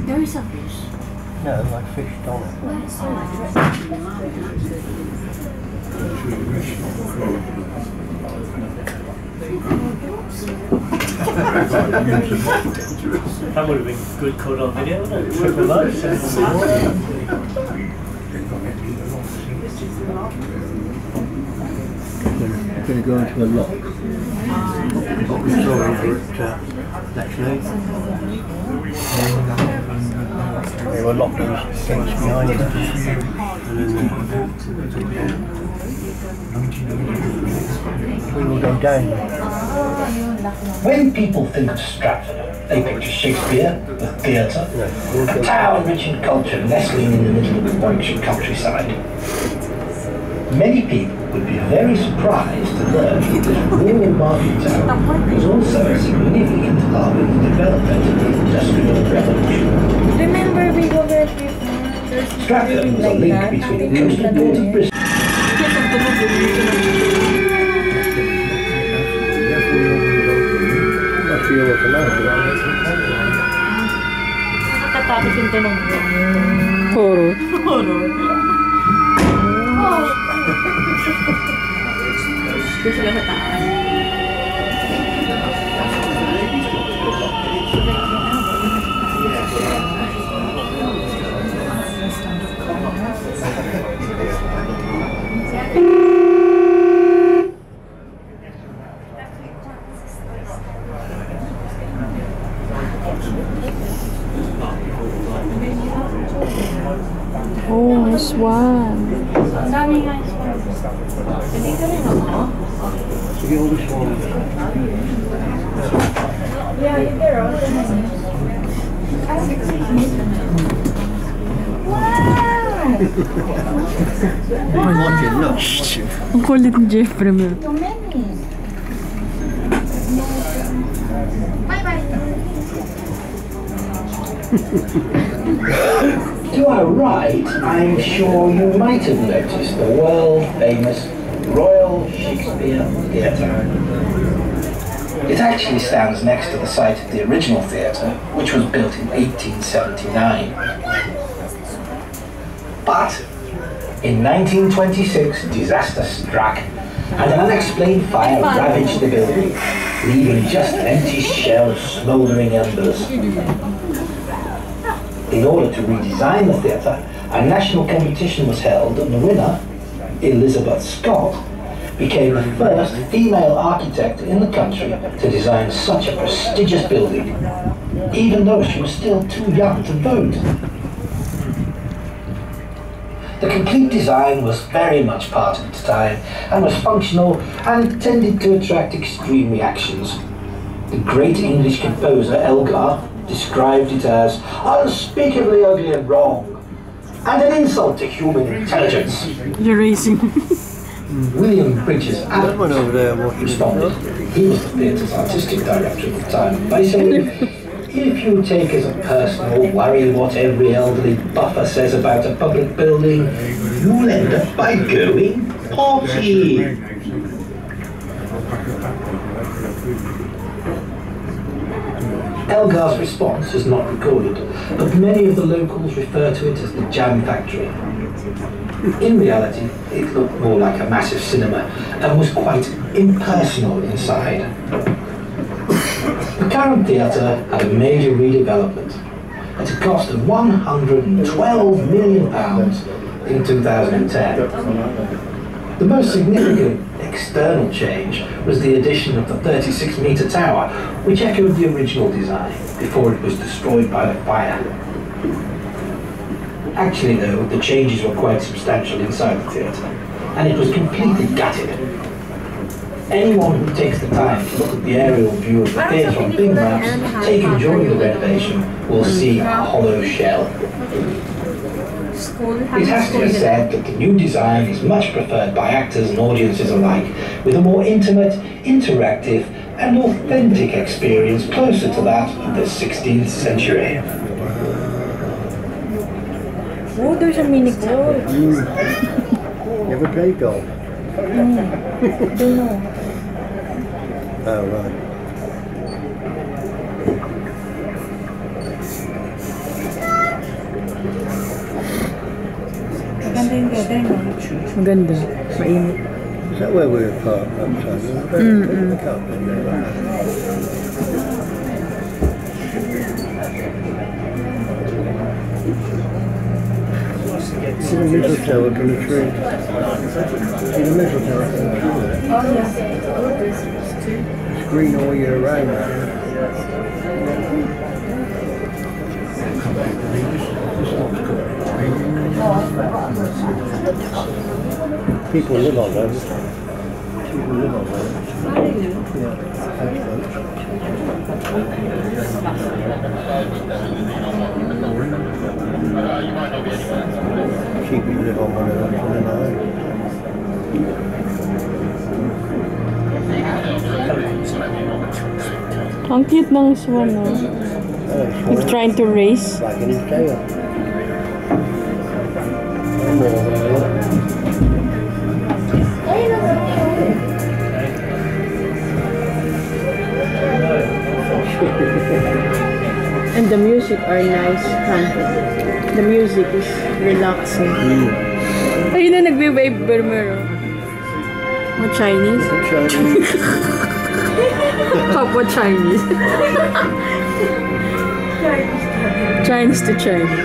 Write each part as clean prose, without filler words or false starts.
There is a fish. No, like fish doll. That would have been good caught on video, wouldn't it? Triple load. We're going to go into a lock. What we saw over at Bletchley. They were locked those gates behind us. We will go down. When people think of Stratford, they picture Shakespeare, the theatre, a town rich in culture nestling in the middle of the Warwickshire countryside. Many people would be very surprised to learn that this rural market town was also a significant part of the development of the Industrial Revolution. Remember we go there before? Stratford was a link between the coastal port of Bristol. Nakatapos yung tanong mo. Horror. Horror. Oh! Doon sila sa taas. Oh, nice one. Ang dami nga yung swan. Dito rin ako. Sige, always one. Yeah, you there all. Ang kulit ni Jeffrey mo. So many. Bye-bye. To our right, I'm sure you might have noticed the world-famous Royal Shakespeare Theatre. It actually stands next to the site of the original theatre, which was built in 1879. But in 1926, disaster struck, and an unexplained fire ravaged the building, leaving just an empty shell of smouldering embers. In order to redesign the theatre, a national competition was held, and the winner, Elizabeth Scott, became the first female architect in the country to design such a prestigious building, even though she was still too young to vote. The complete design was very much part of its time and was functional and tended to attract extreme reactions. The great English composer Elgar described it as unspeakably ugly and wrong, and an insult to human intelligence. You're racing. William Bridges That one over there watching responded. He was the theatre's artistic director at the time by saying, "If you take as a personal worry what every elderly buffer says about a public building, you'll end up by going potty." Elgar's response is not recorded, but many of the locals refer to it as the Jam Factory. In reality, it looked more like a massive cinema and was quite impersonal inside. The current theatre had a major redevelopment at a cost of £112 million in 2010. The most significant external change was the addition of the 36-metre tower, which echoed the original design before it was destroyed by the fire. Actually though, the changes were quite substantial inside the theatre, and it was completely gutted. Anyone who takes the time to look at the aerial view of the theatre on big maps taken during the renovation will see a hollow shell. It has to be said that the new design is much preferred by actors and audiences alike, with a more intimate, interactive and authentic experience closer to that of the 16th century. Oh, there's a mini golf. You ever play golf? Don't know. Oh, right. Maganda yung weather, no? Maganda. Mainit. Is that where we were parked that time? I can't remember. See the mistletoe up in the tree. See the mistletoe up in the tree. Oh, yeah. It's green all year round. People live on those. People live on those. Yeah, people live on one of those for the night. Ang cute ng swan, no? He's trying to race. Back in his tail. And the music are nice, huh? The music is relaxing. Ayun na nagbe-wave Burmero. What Chinese? Kapwa Chinese. Chinese to Chinese.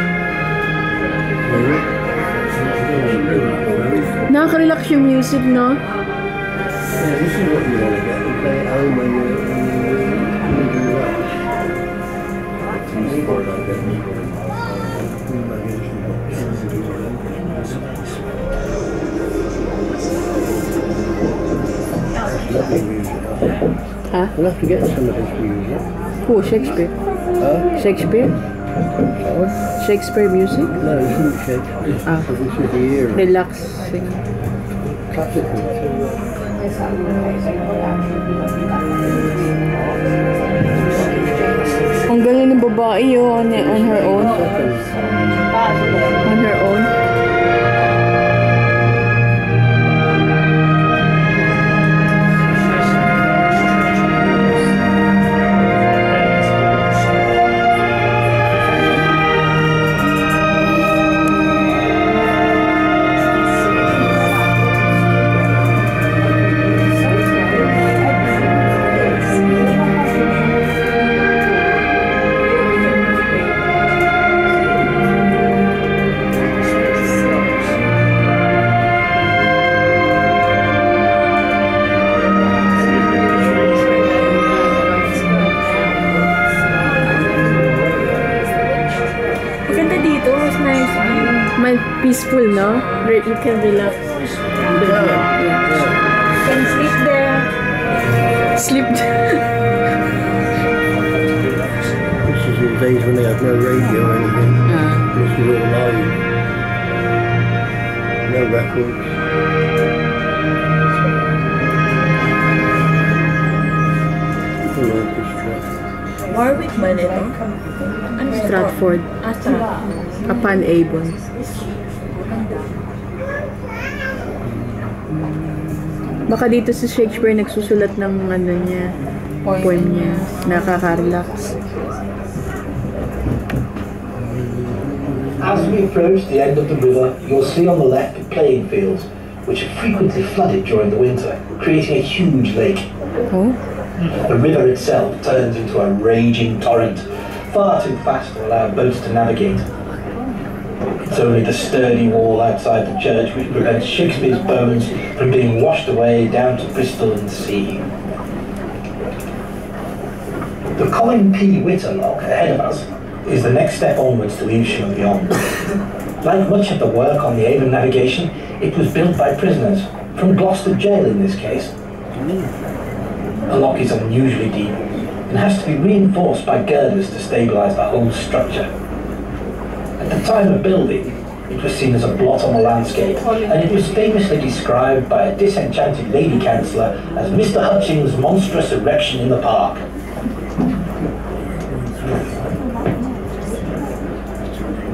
Nakaka-relax yung music, no? Yeah, this is what you want to get. You play at home when you're lovely music. Huh? We'll have to get some of this music. Oh, Shakespeare. Huh? Shakespeare? What? Shakespeare music? No, this isn't Shakespeare. Ah. This is the era. Relaxing. Classical. Ang galing ng babae yun, on her own. On her own. Peaceful, no? You can relax. Yeah. You can sleep there. Sleep there. This is in the days when they had no radio or anything. This is all live. No records. Full orchestra. Warwick ba nito? Stratford. Upon Avon. Baka dito si Shakespeare nagsusulat ng ano niya, poem niya. Nakaka-relax. As we approach the end of the river, you'll see on the left the playing fields, which are frequently flooded during the winter, creating a huge lake. Oh? The river itself turns into a raging torrent, far too fast to allow boats to navigate. It's only the sturdy wall outside the church which prevents Shakespeare's bones from being washed away down to Bristol and sea. The Colin P. Witter lock ahead of us is the next step onwards to Evesham and beyond. Like much of the work on the Avon navigation, it was built by prisoners, from Gloucester Jail in this case, The lock is unusually deep and has to be reinforced by girders to stabilise the whole structure. At the time of building, it was seen as a blot on the landscape, and it was famously described by a disenchanted lady councillor as Mr. Hutchings' monstrous erection in the park.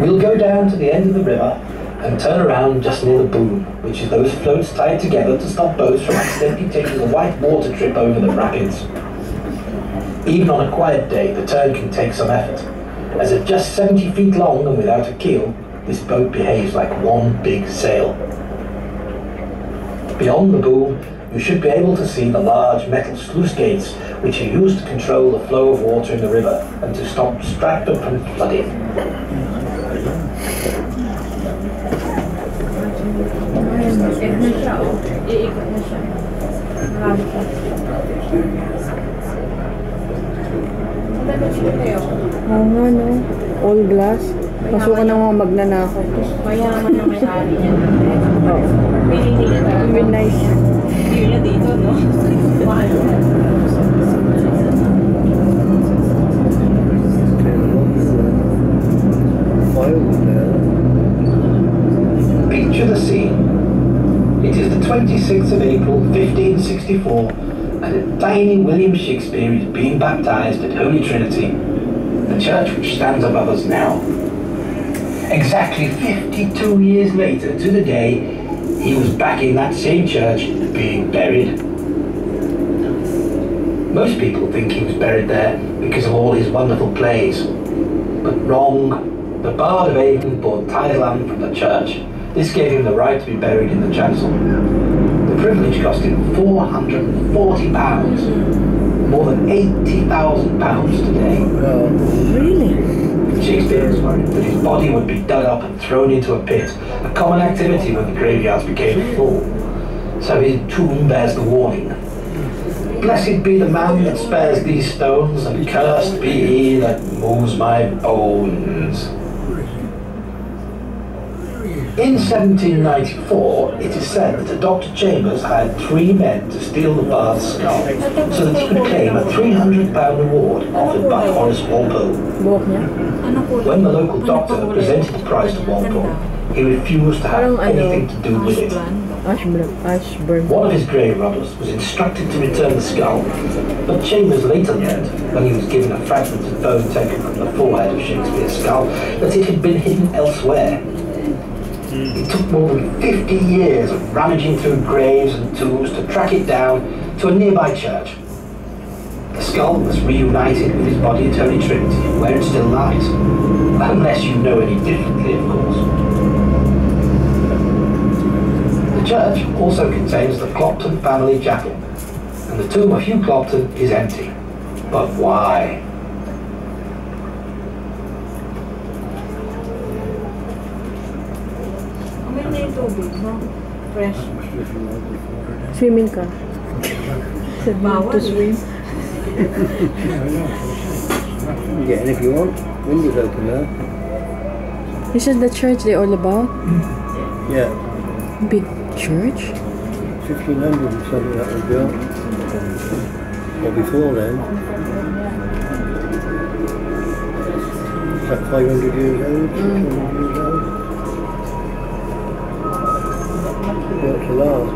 We'll go down to the end of the river and turn around just near the boom, which is those floats tied together to stop boats from accidentally taking a white water trip over the rapids. Even on a quiet day, the turn can take some effort, as at just 70 feet long and without a keel, this boat behaves like one big sail. Beyond the boom, you should be able to see the large metal sluice gates, which are used to control the flow of water in the river and to stop Stratford from flooding. Iikot na siya. Marami pa. Oo nga, no? All glass. Pasukan ng mga magnanakaw. Mayaman na may-ari niya. Oo. Pinili niya talaga. Very nice. View niya dito, no? Mahal na. Picture the scene. It is the 26th of April, 1564, and a tiny William Shakespeare is being baptised at Holy Trinity, the church which stands above us now. Exactly 52 years later, to the day, he was back in that same church, being buried. Most people think he was buried there because of all his wonderful plays. But wrong. The Bard of Avon bought title land from the church. This gave him the right to be buried in the chancel. The privilege cost him £440, more than £80,000 today. Really? Shakespeare was worried that his body would be dug up and thrown into a pit, a common activity when the graveyards became full. So his tomb bears the warning. Blessed be the man that spares these stones, and cursed be he that moves my bones. In 1794, it is said that Dr. Chambers hired 3 men to steal the bard's skull, so that he could claim a £300 reward offered by Horace Walpole. Buhok niya? When the local doctor presented the price to Walpole, he refused to have anything to do with it. Ashburn. One of his grave robbers was instructed to return the skull, but Chambers later learned, when he was given a fragment of bone taken from the forehead of Shakespeare's skull, that it had been hidden elsewhere. It took more than 50 years of rummaging through graves and tombs to track it down to a nearby church. The skull was reunited with his body at Holy Trinity, where it still lies. Unless you know any differently, of course. The church also contains the Clopton family chapel, and the tomb of Hugh Clopton is empty. But why? Fresh. Swimming ka? Bawal. To swim? Yeah, and if you want, windows open there. This is the church they're all about? Yeah, Big church? 1500 or something that was built. Or before then. Like 500 years old, 600 years old. Built to last.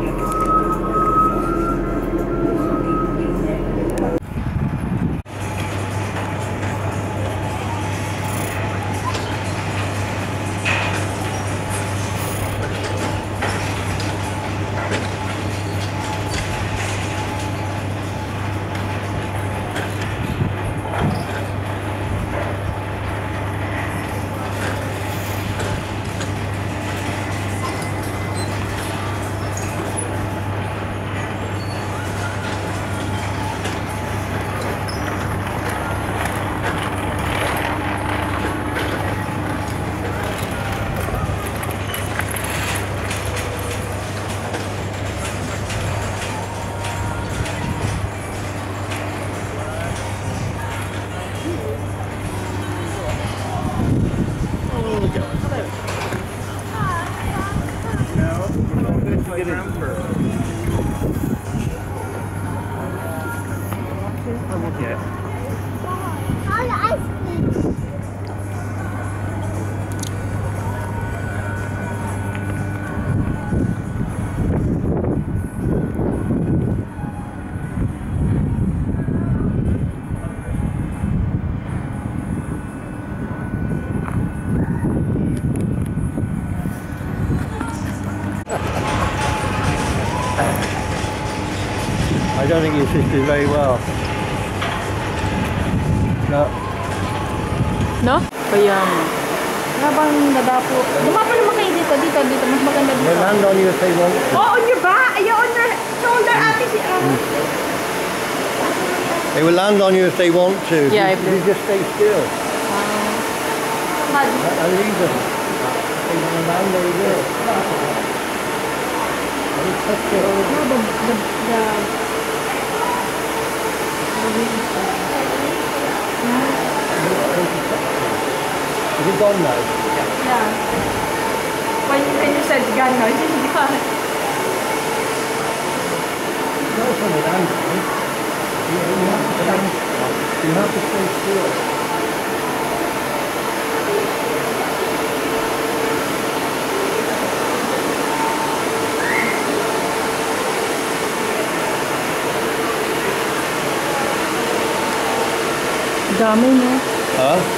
I don't think your sister's very well. No. No? Kaya nga. Habang nadapo. Dumapo naman kayo dito. Mas maganda dito. They'll land on you if they want to. Oh, on your back. Ayaw, on your shoulder, ate si They will land on you if they want to. Yeah, you just stay still. Mad. And leave them. They want to land, they will. Don't touch your Is it gone now? Yeah. When you said gun noise, it's gone. No, it's on the land. You have to stay still. Dami, no? Huh?